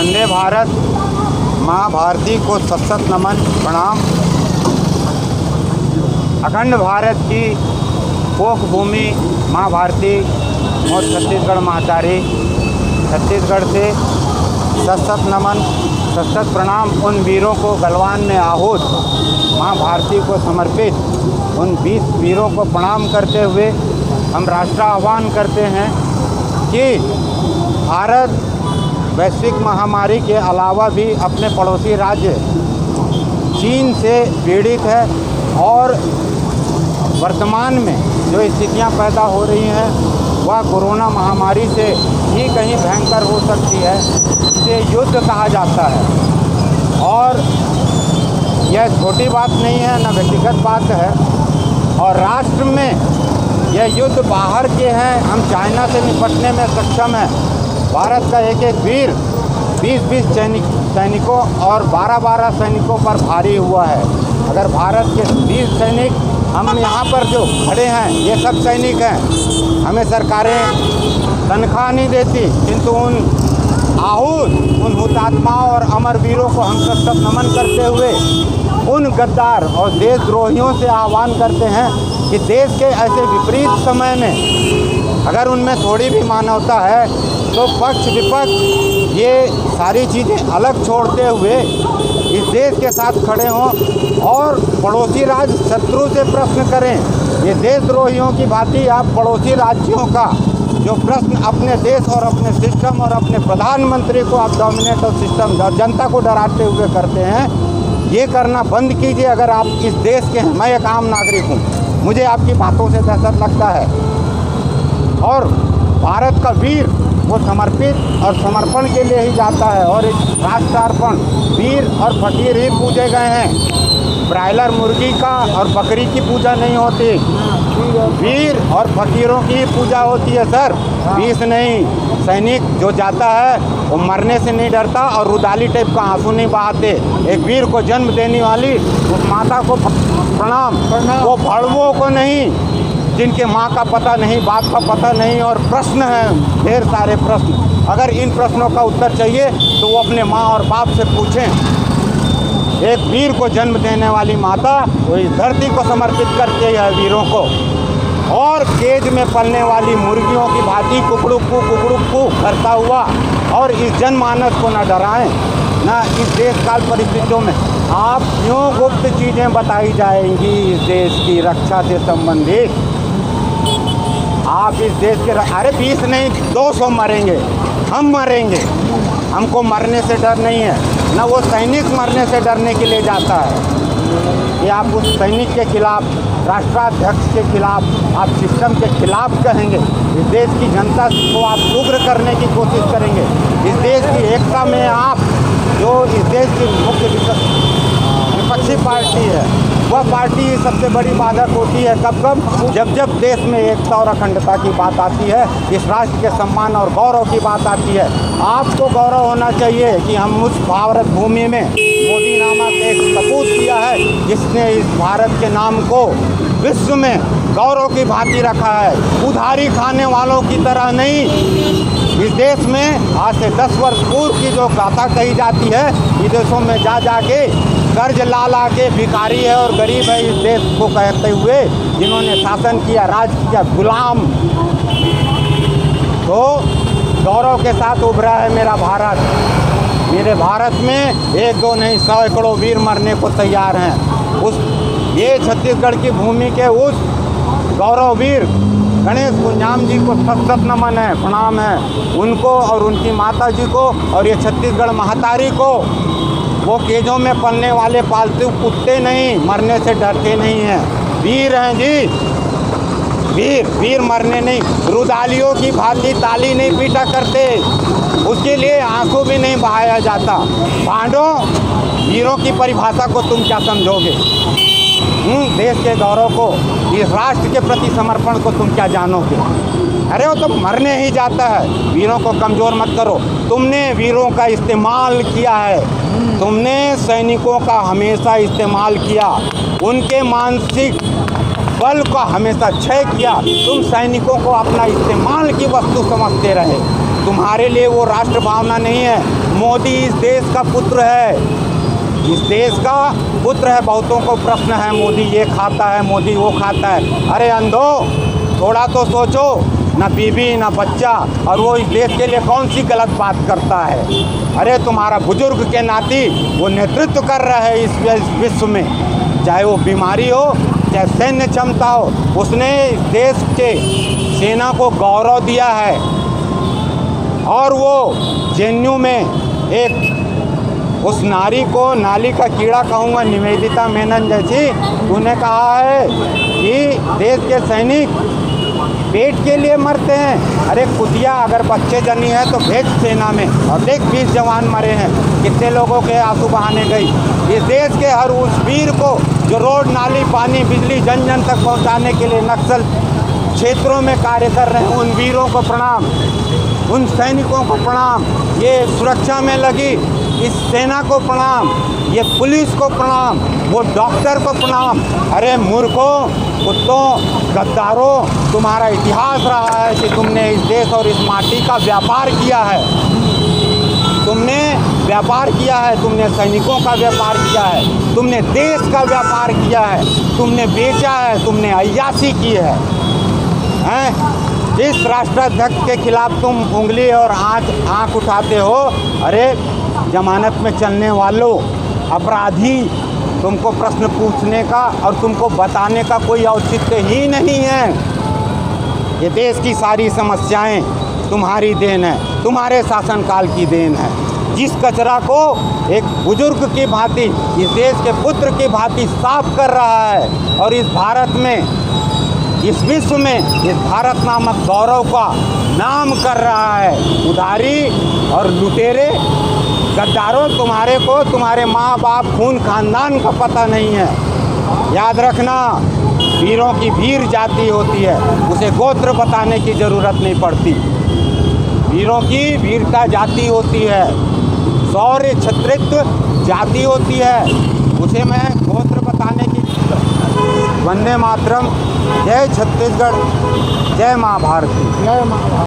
वंदे भारत, माँ भारती को सत नमन प्रणाम। अखंड भारत की कोख भूमि माँ भारती और छत्तीसगढ़ महतारी, छत्तीसगढ़ से सत नमन सत प्रणाम उन वीरों को गलवान में आहूत माँ भारती को समर्पित उन 20 वीरों को प्रणाम करते हुए हम राष्ट्र आह्वान करते हैं कि भारत वैश्विक महामारी के अलावा भी अपने पड़ोसी राज्य चीन से पीड़ित है और वर्तमान में जो स्थितियां पैदा हो रही हैं वह कोरोना महामारी से ही कहीं भयंकर हो सकती है। इसे युद्ध कहा जाता है और यह छोटी बात नहीं है, न व्यक्तिगत बात है। और राष्ट्र में यह युद्ध बाहर के हैं, हम चाइना से निपटने में सक्षम हैं। भारत का एक एक वीर 20-20 सैनिकों और 12-12 सैनिकों पर भारी हुआ है। अगर भारत के 20 सैनिक, हम यहाँ पर जो खड़े हैं ये सब सैनिक हैं, हमें सरकारें तनख्वाह नहीं देती, किंतु उन आहूत, उन हुतात्माओं और अमर वीरों को हम सब नमन करते हुए उन गद्दार और देशद्रोहियों से आह्वान करते हैं कि देश के ऐसे विपरीत समय में अगर उनमें थोड़ी भी मानवता है तो पक्ष विपक्ष ये सारी चीज़ें अलग छोड़ते हुए इस देश के साथ खड़े हों और पड़ोसी राज्य शत्रु से प्रश्न करें। ये देशद्रोहियों की भांति आप पड़ोसी राज्यों का जो प्रश्न अपने देश और अपने सिस्टम और अपने प्रधानमंत्री को आप डोमिनेट और सिस्टम और जनता को डराते हुए करते हैं, ये करना बंद कीजिए। अगर आप इस देश के हैं, मैं एक आम नागरिक हूँ, मुझे आपकी बातों से दहशत लगता है। और भारत का वीर वो समर्पित और समर्पण के लिए ही जाता है और इस राष्ट्रार्पण वीर और फकीर ही पूजे गए हैं। ब्रायलर मुर्गी का और बकरी की पूजा नहीं होती, वीर और फकीरों की पूजा होती है सर, 20 नहीं। सैनिक जो जाता है वो मरने से नहीं डरता और रुदाली टाइप का आंसू नहीं बहाते। एक वीर को जन्म देने वाली उस माता को प्रणाम, वो भड़वों को नहीं जिनके माँ का पता नहीं, बाप का पता नहीं। और प्रश्न हैं, ढेर सारे प्रश्न। अगर इन प्रश्नों का उत्तर चाहिए तो वो अपने माँ और बाप से पूछें। एक वीर को जन्म देने वाली माता वो इस धरती को समर्पित करती है वीरों को, और केज में पलने वाली मुर्गियों की भांति कुकड़ू करता हुआ। और इस जनमानस को न डराएं, न इस देश काल परिस्थितियों में आप क्यों गुप्त चीज़ें बताई जाएंगी इस देश की रक्षा से संबंधित। आप इस देश के अरे 20 नहीं 200 मरेंगे, हम मरेंगे, हमको मरने से डर नहीं है, न वो सैनिक मरने से डरने के लिए जाता है। कि आप उस सैनिक के खिलाफ, राष्ट्राध्यक्ष के खिलाफ, आप सिस्टम के खिलाफ कहेंगे, इस देश की जनता को आप उग्र करने की कोशिश करेंगे। इस देश की एकता में आप जो इस देश की मुख्य विपक्षी पार्टी है वह पार्टी सबसे बड़ी बाधक होती है। कब जब देश में एकता और अखंडता की बात आती है, इस राष्ट्र के सम्मान और गौरव की बात आती है। आपको गौरव होना चाहिए कि हम उस भारत भूमि में मोदी नामक एक सपूत किया है जिसने इस भारत के नाम को विश्व में गौरव की भांति रखा है। उधारी खाने वालों की तरह नहीं। इस देश में आज से 10 वर्ष पूर्व की जो गाथा कही जाती है, विदेशों में जा के कर्ज ला के भिखारी है और गरीब है इस देश को कहते हुए जिन्होंने शासन किया, राज किया, गुलाम, तो गौरव के साथ उभरा है मेरा भारत। मेरे भारत में 1-2 नहीं 100 वीर मरने को तैयार हैं। ये छत्तीसगढ़ की भूमि के उस गौरव वीर गणेश कुंजाम जी को सत नमन है, प्रणाम है उनको और उनकी माता जी को। और ये छत्तीसगढ़ महतारी को, वो केजों में पलने वाले पालतू कुत्ते नहीं, मरने से डरते नहीं हैं, वीर हैं जी, वीर मरने नहीं, रुदालियों की भांति ताली नहीं पीटा करते, उसके लिए आंसू भी नहीं बहाया जाता। भांडों, वीरों की परिभाषा को तुम क्या समझोगे? देश के गौरव को, इस राष्ट्र के प्रति समर्पण को तुम क्या जानोगे? अरे वो तो मरने ही जाता है। वीरों को कमज़ोर मत करो। तुमने वीरों का इस्तेमाल किया है, तुमने सैनिकों का हमेशा इस्तेमाल किया, उनके मानसिक बल का हमेशा क्षय किया। तुम सैनिकों को अपना इस्तेमाल की वस्तु समझते रहे। तुम्हारे लिए वो राष्ट्र भावना नहीं है। मोदी इस देश का पुत्र है, इस देश का पुत्र है। बहुतों को प्रश्न है मोदी ये खाता है, मोदी वो खाता है। अरे अंधो, थोड़ा तो सोचो, ना बीवी ना बच्चा, और वो इस देश के लिए कौन सी गलत बात करता है। अरे तुम्हारा बुजुर्ग के नाती वो नेतृत्व कर रहा है इस विश्व में, चाहे वो बीमारी हो चाहे सैन्य क्षमता हो। उसने इस देश के सेना को गौरव दिया है। और वो जेएनयू में एक उस नारी को नाली का कीड़ा कहूँगा, निवेदिता मेनन जैसी, उन्होंने कहा है कि देश के सैनिक पेट के लिए मरते हैं। अरे कुतिया, अगर बच्चे जनी है तो भेज सेना में, और देख 20 जवान मरे हैं, कितने लोगों के आंसू बहाने गई। इस देश के हर उस वीर को जो रोड नाली पानी बिजली जन जन तक पहुंचाने के लिए नक्सल क्षेत्रों में कार्य कर रहे हैं, उन वीरों को प्रणाम, उन सैनिकों को प्रणाम, ये सुरक्षा में लगी इस सेना को प्रणाम, ये पुलिस को प्रणाम, वो डॉक्टर को प्रणाम। अरे मूर्खों, कुत्तों, गद्दारों, तुम्हारा इतिहास रहा है कि तुमने इस देश और इस माटी का व्यापार किया है। तुमने व्यापार किया है, तुमने सैनिकों का व्यापार किया है, तुमने देश का व्यापार किया है, तुमने बेचा है, तुमने अय्याशी की है। जिस राष्ट्राध्यक्ष के खिलाफ तुम उंगली और आँख उठाते हो, अरे जमानत में चलने वालों, अपराधी, तुमको प्रश्न पूछने का और तुमको बताने का कोई औचित्य ही नहीं है। ये देश की सारी समस्याएं तुम्हारी देन है, तुम्हारे शासनकाल की देन है। जिस कचरा को एक बुजुर्ग की भांति, इस देश के पुत्र की भांति साफ कर रहा है, और इस भारत में, इस विश्व में इस भारत नामक गौरव का नाम कर रहा है। उधारी और लुटेरे गद्दारों, तुम्हारे को तुम्हारे माँ बाप खून खानदान का पता नहीं है। याद रखना, वीरों की वीर जाति होती है, उसे गोत्र बताने की ज़रूरत नहीं पड़ती। वीरों की वीरता जाति होती है, शौर्य छत्रित्व जाति होती है, उसे मैं गोत्र बताने की। वंदे मातरम। जय छत्तीसगढ़, जय माँ भारती। जय माँ।